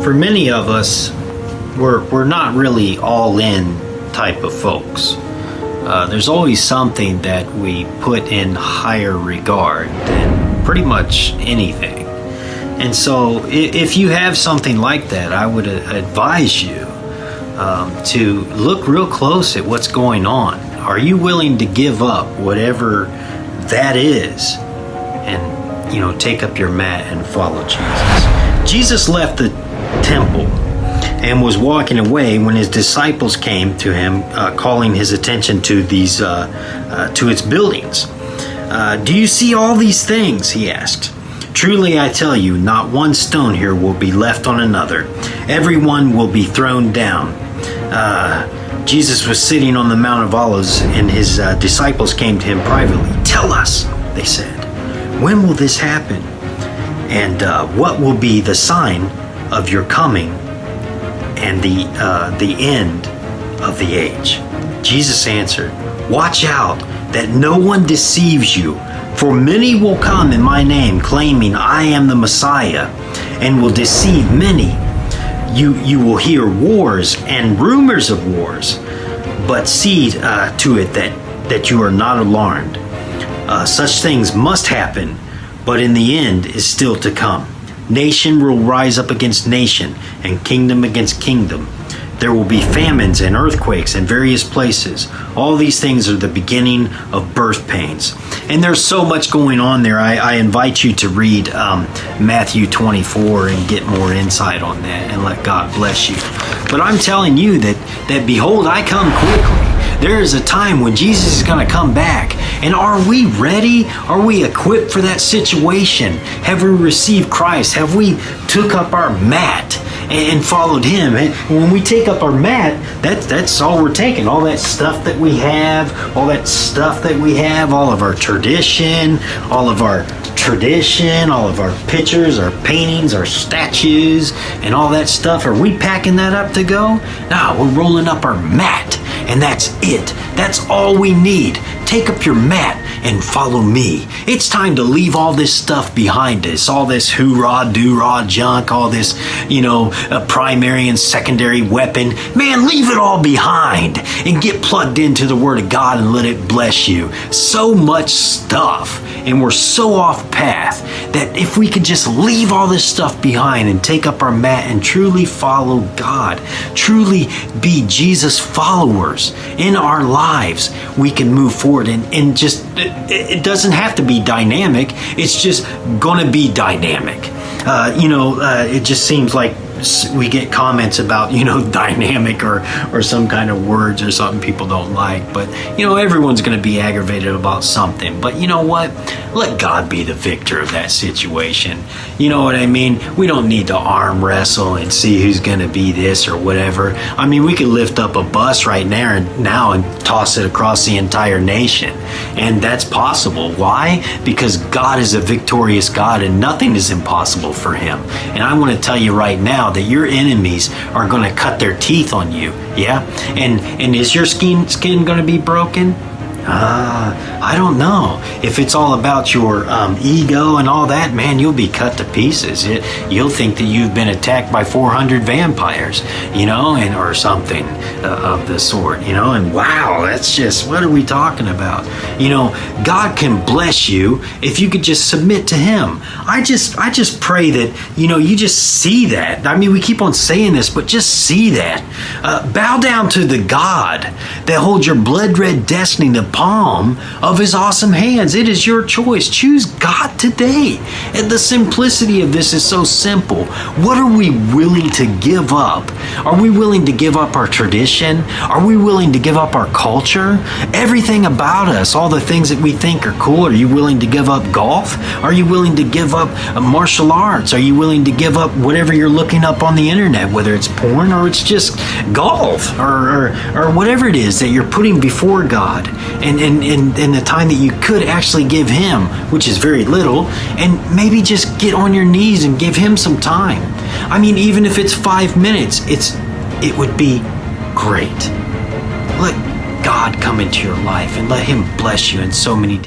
for many of us, we're not really all in type of folks. There's always something that we put in higher regard than pretty much anything. And so if you have something like that, I would advise you to look real close at what's going on. Are you willing to give up whatever that is and, take up your mat and follow Jesus? Jesus left the temple and was walking away when his disciples came to him, calling his attention to to its buildings. Do you see all these things? He asked. Truly I tell you, not one stone here will be left on another. Everyone will be thrown down. Jesus was sitting on the Mount of Olives, and his disciples came to him privately. Tell us, they said, when will this happen? And what will be the sign of your coming and the end of the age? Jesus answered, watch out that no one deceives you, for many will come in my name, claiming I am the Messiah, and will deceive many. You will hear wars and rumors of wars, but see to it that you are not alarmed. Such things must happen, but in the end is still to come. Nation will rise up against nation, and kingdom against kingdom. There will be famines and earthquakes in various places. All these things are the beginning of birth pains. And there's so much going on there. I invite you to read Matthew 24 and get more insight on that, and let God bless you. But I'm telling you that behold, I come quickly. There is a time when Jesus is going to come back. And are we ready? Are we equipped for that situation? Have we received Christ? Have we took up our mat and followed him? And when we take up our mat, that's all we're taking. All that stuff that we have, all of our tradition, all of our pictures, our paintings, our statues, and all that stuff. Are we packing that up to go? No, we're rolling up our mat, and that's it. That's all we need. Take up your mat and follow me. It's time to leave all this stuff behind us, all this hoorah, doo-rah junk, all this, primary and secondary weapon. Man, leave it all behind and get plugged into the Word of God and let it bless you. So much stuff, and we're so off path that if we could just leave all this stuff behind and take up our mat and truly follow God, truly be Jesus followers in our lives, we can move forward and just, it doesn't have to be dynamic. It's just going to be dynamic. It just seems like we get comments about, dynamic or some kind of words or something people don't like. But, everyone's going to be aggravated about something. But you know what? Let God be the victor of that situation. You know what I mean? We don't need to arm wrestle and see who's going to be this or whatever. I mean, we could lift up a bus right now and toss it across the entire nation. And that's possible. Why? Because God is a victorious God and nothing is impossible for him. And I want to tell you right now that your enemies are going to cut their teeth on you. Yeah? And is your skin going to be broken? I don't know. If it's all about your ego and all that, man, you'll be cut to pieces. You'll think that you've been attacked by 400 vampires, or something of the sort, and wow, that's just, what are we talking about? God can bless you if you could just submit to him. I just pray that, you just see that. I mean, we keep on saying this, but just see that. Bow down to the God that holds your blood-red destiny in the palm of his awesome hands. It is your choice. Choose God today. And the simplicity of this is so simple. What are we willing to give up? Are we willing to give up our tradition? Are we willing to give up our culture? Everything about us, all the things that we think are cool. Are you willing to give up golf? Are you willing to give up martial arts? Are you willing to give up whatever you're looking up on the internet, whether it's porn or it's just golf or whatever it is that you're putting before God? And the time that you could actually give him, which is very little, and maybe just get on your knees and give him some time. I mean, even if it's 5 minutes, it would be great. Let God come into your life and let him bless you in so many